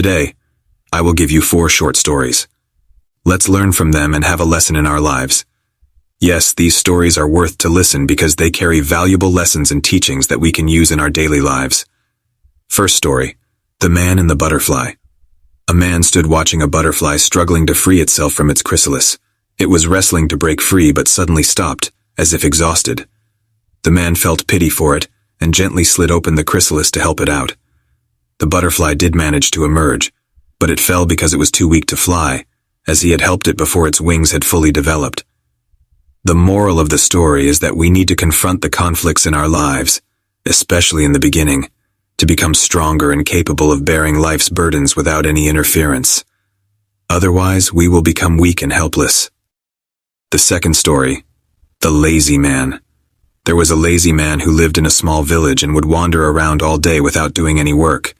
Today, I will give you 4 short stories. Let's learn from them and have a lesson in our lives. Yes, these stories are worth to listen because they carry valuable lessons and teachings that we can use in our daily lives. First story, The Man and the Butterfly. A man stood watching a butterfly struggling to free itself from its chrysalis. It was wrestling to break free but suddenly stopped, as if exhausted. The man felt pity for it and gently slid open the chrysalis to help it out. The butterfly did manage to emerge, but it fell because it was too weak to fly, as he had helped it before its wings had fully developed. The moral of the story is that we need to confront the conflicts in our lives, especially in the beginning, to become stronger and capable of bearing life's burdens without any interference. Otherwise, we will become weak and helpless. The second story, The Lazy Man. There was a lazy man who lived in a small village and would wander around all day without doing any work.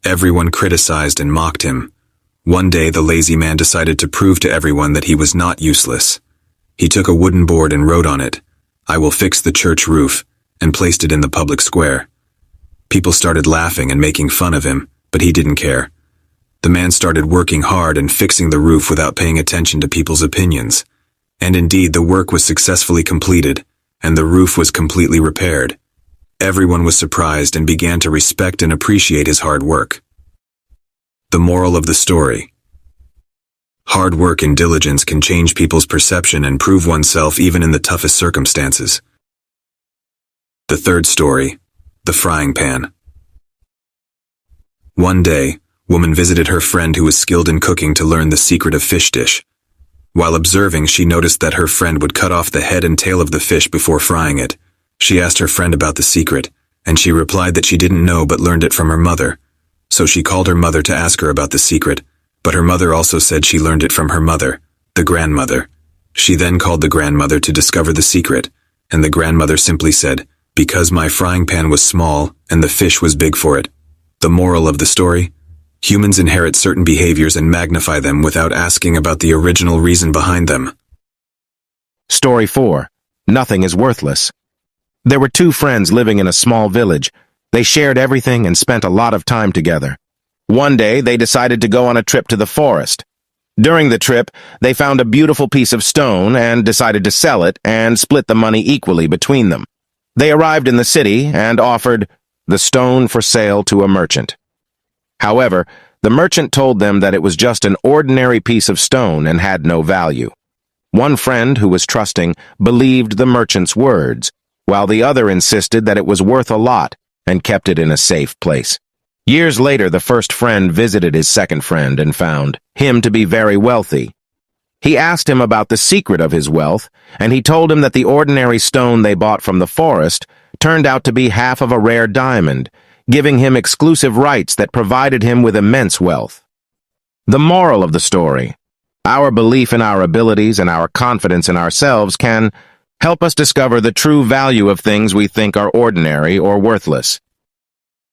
Everyone criticized and mocked him. One day, the lazy man decided to prove to everyone that he was not useless. He took a wooden board and wrote on it, "I will fix the church roof," and placed it in the public square. People started laughing and making fun of him, but he didn't care. The man started working hard and fixing the roof without paying attention to people's opinions. And indeed, the work was successfully completed, and the roof was completely repaired. Everyone was surprised and began to respect and appreciate his hard work. The moral of the story: hard work and diligence can change people's perception and prove oneself even in the toughest circumstances. The third story, The Frying Pan. One day, woman visited her friend who was skilled in cooking to learn the secret of fish dish. While observing, she noticed that her friend would cut off the head and tail of the fish before frying it. She asked her friend about the secret, and she replied that she didn't know but learned it from her mother. So she called her mother to ask her about the secret, but her mother also said she learned it from her mother, the grandmother. She then called the grandmother to discover the secret, and the grandmother simply said, "Because my frying pan was small and the fish was big for it." The moral of the story: humans inherit certain behaviors and magnify them without asking about the original reason behind them. Story 4. Nothing is worthless. There were 2 friends living in a small village. They shared everything and spent a lot of time together. One day, they decided to go on a trip to the forest. During the trip, they found a beautiful piece of stone and decided to sell it and split the money equally between them. They arrived in the city and offered the stone for sale to a merchant. However, the merchant told them that it was just an ordinary piece of stone and had no value. One friend, who was trusting, believed the merchant's words, while the other insisted that it was worth a lot and kept it in a safe place. Years later, the first friend visited his second friend and found him to be very wealthy. He asked him about the secret of his wealth, and he told him that the ordinary stone they bought from the forest turned out to be half of a rare diamond, giving him exclusive rights that provided him with immense wealth. The moral of the story: our belief in our abilities and our confidence in ourselves can help us discover the true value of things we think are ordinary or worthless.